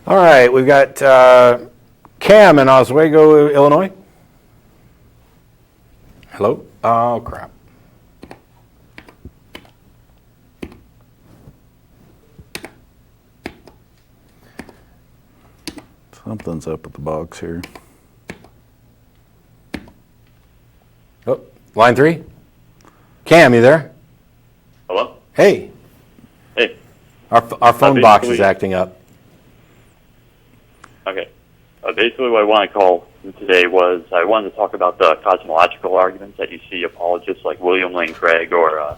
All right, we've got Cam in Oswego, Illinois. Hello? Oh, crap. Something's up with the box here. Oh, line 3. Cam, you there? Hello? Hey. Hey. Our phone box is acting up. Okay. Basically what I want to call today was I wanted to talk about the cosmological arguments that you see apologists like William Lane Craig or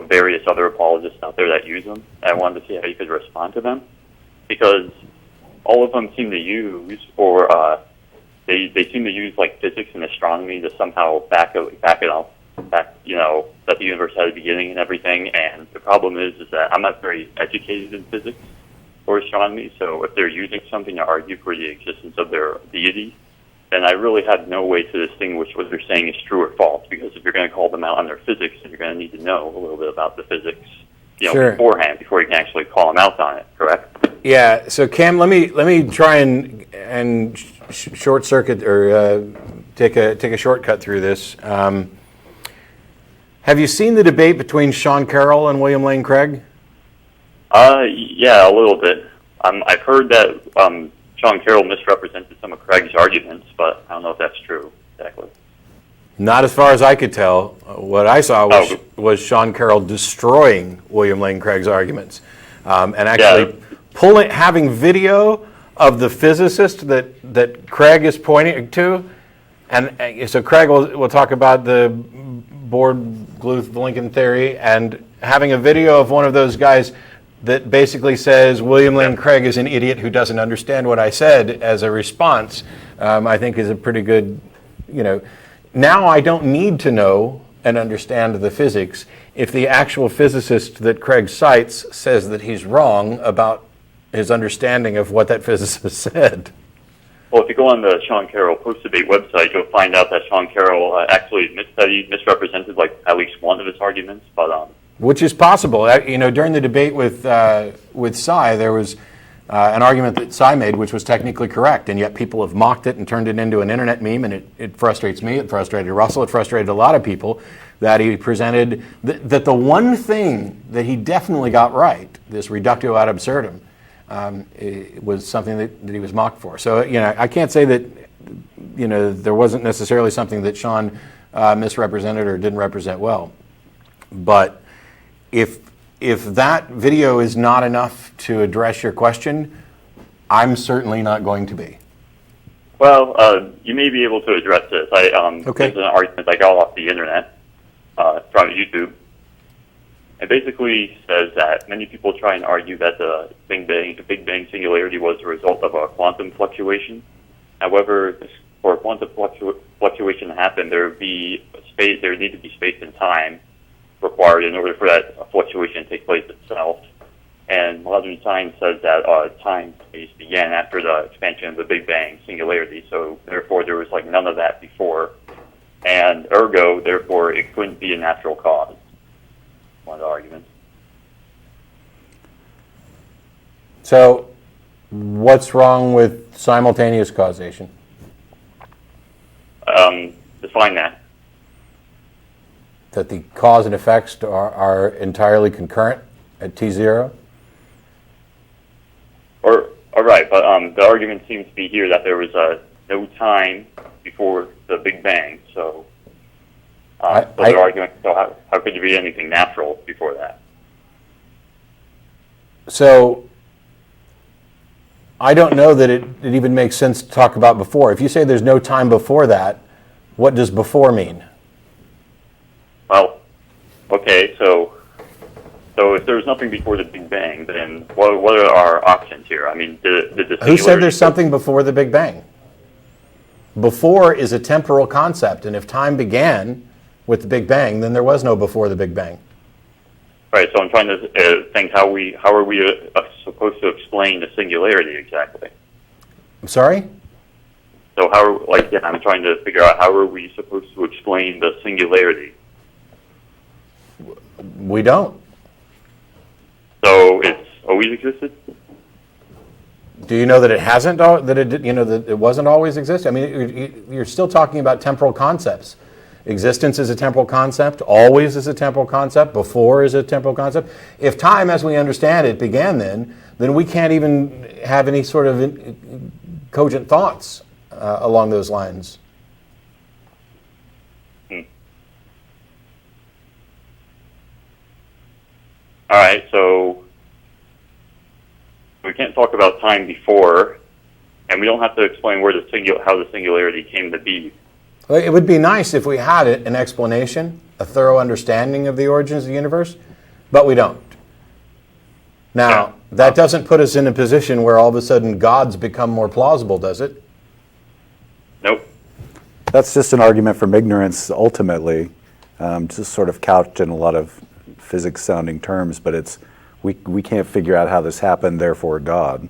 various other apologists out there that use them. I wanted to see how you could respond to them, because all of them seem to use, or they seem to use like physics and astronomy to somehow back it up, that the universe had a beginning and everything. And the problem is that I'm not very educated in physics or astronomy, so if they're using something to argue for the existence of their deity, then I really have no way to distinguish what they're saying is true or false. Because if you're going to call them out on their physics, then you're going to need to know a little bit about the physics, Sure. beforehand before you can actually call them out on it. Correct? Yeah. So Cam, let me try and short circuit or take a shortcut through this. Have you seen the debate between Sean Carroll and William Lane Craig? Yeah, a little bit. I've heard that Sean Carroll misrepresented some of Craig's arguments, but I don't know if that's true exactly. Not as far as I could tell. What I saw was Sean Carroll destroying William Lane Craig's arguments, and actually having video of the physicist that Craig is pointing to, and so Craig will talk about the Bohr-Bluth-Lincoln theory, and having a video of one of those guys that basically says William Lane Craig is an idiot who doesn't understand what I said as a response, I think is a pretty good, Now I don't need to know and understand the physics if the actual physicist that Craig cites says that he's wrong about his understanding of what that physicist said. Well, if you go on the Sean Carroll post-debate website, you'll find out that Sean Carroll actually admits that he misrepresented at least one of his arguments, but which is possible. During the debate with Cy, there was an argument that Cy made which was technically correct, and yet people have mocked it and turned it into an internet meme, and it frustrates me, it frustrated Russell, it frustrated a lot of people that he presented that the one thing that he definitely got right, this reductio ad absurdum, it was something that he was mocked for. So, I can't say that, there wasn't necessarily something that Sean misrepresented or didn't represent well. But if that video is not enough to address your question, I'm certainly not going to be. Well, you may be able to address this. Okay. This is an argument I got off the internet from YouTube. It basically says that many people try and argue that the Big Bang Singularity was a result of a quantum fluctuation. However, for a quantum fluctuation to happen, there would need to be space and time required in order for that fluctuation to take place itself. And modern science says that time space began after the expansion of the Big Bang Singularity, so therefore there was none of that before, and ergo, therefore, it couldn't be a natural cause. One of the arguments. So, what's wrong with simultaneous causation? Define that. That the cause and effects are entirely concurrent at T0? All right, but the argument seems to be here that there was no time before the Big Bang, so they're arguing, so how could there be anything natural before that? So, I don't know that it even makes sense to talk about before. If you say there's no time before that, what does before mean? Well, okay, so if there's nothing before the Big Bang, then what are our options here? I mean, Who said there's something before the Big Bang? Before is a temporal concept, and if time began with the Big Bang, then there was no before the Big Bang. Right, so I'm trying to think how are we supposed to explain the singularity exactly? I'm sorry? So I'm trying to figure out how are we supposed to explain the singularity? We don't. So it's always existed? Do you know that it hasn't? That it that it wasn't always exist? I mean, you're still talking about temporal concepts. Existence is a temporal concept. Always is a temporal concept. Before is a temporal concept. If time, as we understand it, began then we can't even have any sort of cogent thoughts along those lines. All right, so we can't talk about time before, and we don't have to explain where how the singularity came to be. Well, it would be nice if we had an explanation, a thorough understanding of the origins of the universe, but we don't. Now, that doesn't put us in a position where all of a sudden gods become more plausible, does it? Nope. That's just an argument from ignorance, ultimately, just sort of couched in a lot of physics-sounding terms, but it's we can't figure out how this happened, therefore God.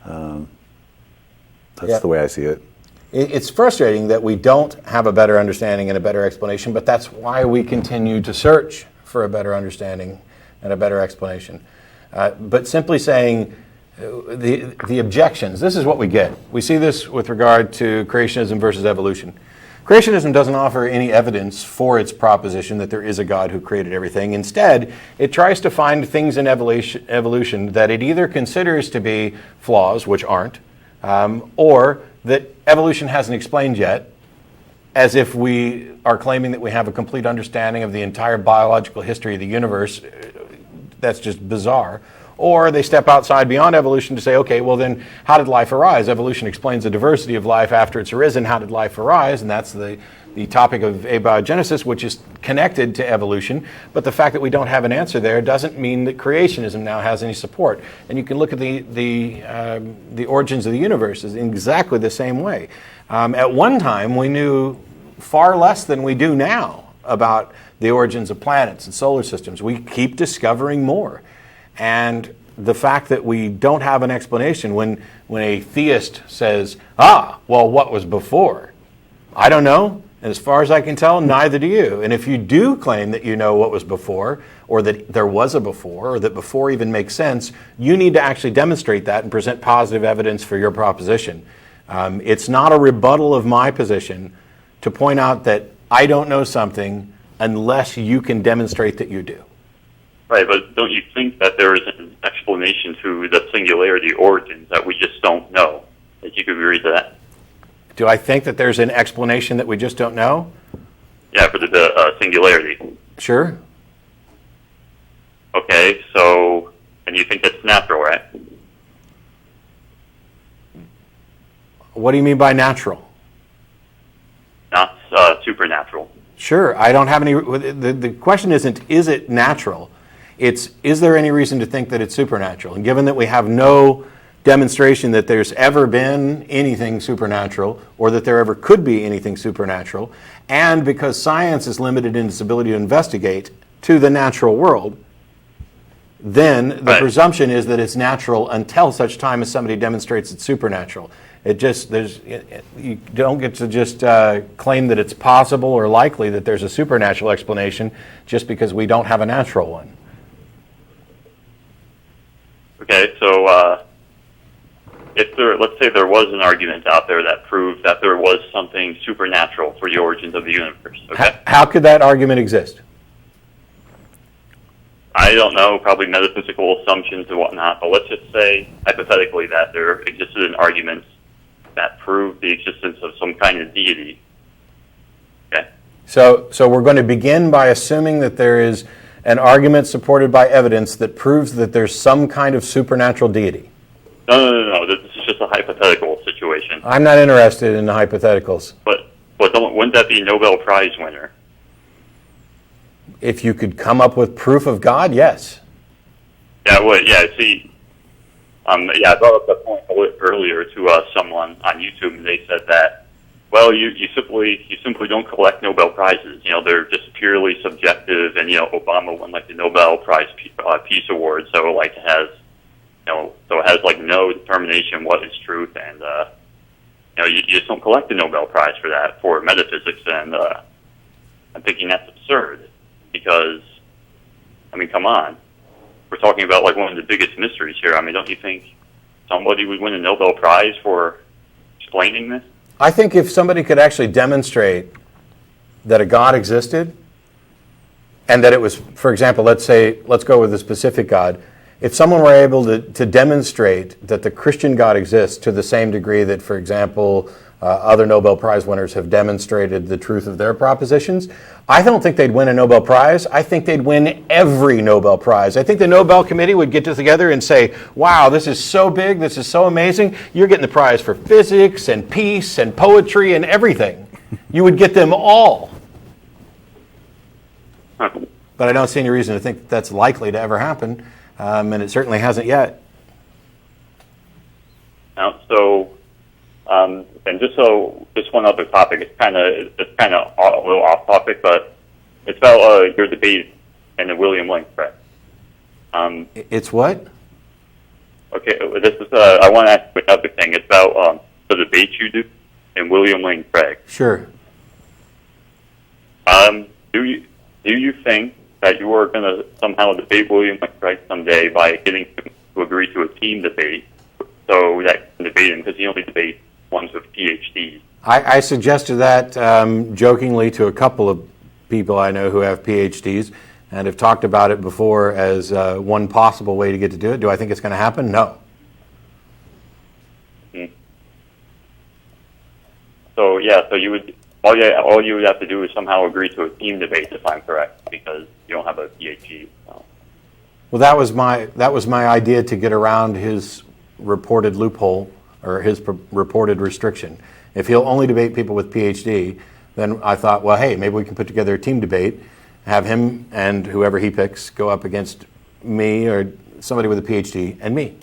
That's the way I see it. It's frustrating that we don't have a better understanding and a better explanation, but that's why we continue to search for a better understanding and a better explanation. But simply saying the objections, this is what we get. We see this with regard to creationism versus evolution. Creationism doesn't offer any evidence for its proposition that there is a God who created everything. Instead, it tries to find things in evolution that it either considers to be flaws, which aren't, or that evolution hasn't explained yet, as if we are claiming that we have a complete understanding of the entire biological history of the universe. That's just bizarre. Or they step outside beyond evolution to say, okay, well then, how did life arise? Evolution explains the diversity of life after it's arisen. How did life arise? And that's the topic of abiogenesis, which is connected to evolution. But the fact that we don't have an answer there doesn't mean that creationism now has any support. And you can look at the origins of the universe in exactly the same way. At one time, we knew far less than we do now about the origins of planets and solar systems. We keep discovering more. And the fact that we don't have an explanation when a theist says, well, what was before? I don't know. And as far as I can tell, neither do you. And if you do claim that you know what was before, or that there was a before, or that before even makes sense, you need to actually demonstrate that and present positive evidence for your proposition. It's not a rebuttal of my position to point out that I don't know something unless you can demonstrate that you do. Right, but don't you think that there is an explanation to the singularity origins that we just don't know? That you could agree to that? Do I think that there's an explanation that we just don't know? Yeah, for the singularity. Sure. Okay, so, and you think that's natural, right? What do you mean by natural? Not supernatural. Sure, I don't have any, the question isn't, is it natural? It's, is there any reason to think that it's supernatural? And given that we have no demonstration that there's ever been anything supernatural, or that there ever could be anything supernatural, and because science is limited in its ability to investigate to the natural world, then the presumption is that it's natural until such time as somebody demonstrates it's supernatural. You don't get to just claim that it's possible or likely that there's a supernatural explanation just because we don't have a natural one. Okay, so let's say there was an argument out there that proved that there was something supernatural for the origins of the universe. Okay? How could that argument exist? I don't know, probably metaphysical assumptions and whatnot, but let's just say, hypothetically, that there existed an argument that proved the existence of some kind of deity. Okay? So we're going to begin by assuming that there is an argument supported by evidence that proves that there's some kind of supernatural deity. No. This is just a hypothetical situation. I'm not interested in the hypotheticals. But wouldn't that be a Nobel Prize winner? If you could come up with proof of God, yes. Yeah, it would. Yeah, see, I brought up that point earlier to someone on YouTube, and they said that, well, you simply don't collect Nobel Prizes. You know, they're just purely subjective, and Obama won like the Nobel Prize Peace Award, so it has like no determination what is truth, and you just don't collect the Nobel Prize for that, for metaphysics, and I'm thinking that's absurd, because, I mean, come on, we're talking about like one of the biggest mysteries here. I mean, don't you think somebody would win a Nobel Prize for explaining this? I think if somebody could actually demonstrate that a God existed, and that it was, for example, let's go with a specific God. If someone were able to demonstrate that the Christian God exists to the same degree that, for example, other Nobel Prize winners have demonstrated the truth of their propositions, I don't think they'd win a Nobel Prize. I think they'd win every Nobel Prize. I think the Nobel Committee would get together and say, wow, this is so big, this is so amazing, you're getting the prize for physics and peace and poetry and everything. You would get them all. But I don't see any reason to think that's likely to ever happen, and it certainly hasn't yet. Now, and just one other topic. It's kind of a little off topic, but it's about your debate and the William Lane Craig. It's what? Okay, this is. I want to ask you another thing. It's about the debate you do and William Lane Craig. Sure. Do you think that you are going to somehow debate William Lane Craig someday by getting him to agree to a team debate, so that you can debate him, because he only debates ones with PhDs? I suggested that jokingly to a couple of people I know who have PhDs and have talked about it before as one possible way to get to do it. Do I think it's going to happen? No. So you would all you would have to do is somehow agree to a team debate, if I'm correct, because you don't have a PhD. So. Well, that was my idea to get around his reported loophole or his reported restriction. If he'll only debate people with PhD, then I thought, well, hey, maybe we can put together a team debate, have him and whoever he picks go up against me or somebody with a PhD and me.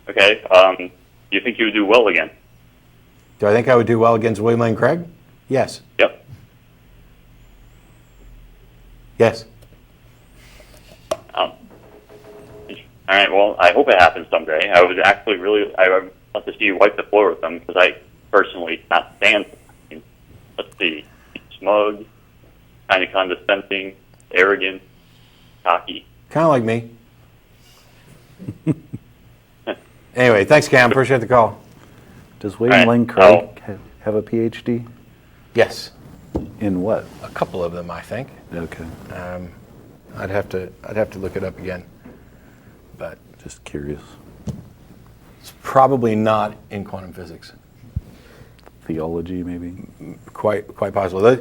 Okay. Do you think you would do well again? Do I think I would do well against William Lane Craig? Yes. Yep. Yes. All right. Well, I hope it happens someday. I would actually I would love to see you wipe the floor with them, because I personally cannot stand. Let's see, smug, kind of condescending, arrogant, cocky. Kind of like me. Anyway, thanks, Cam. Appreciate the call. Does William Lane Craig have a PhD? Yes. In what? A couple of them, I think. Okay. I'd have to look it up again. But Just curious. it's probably not in quantum physics. Theology, maybe? Quite possible.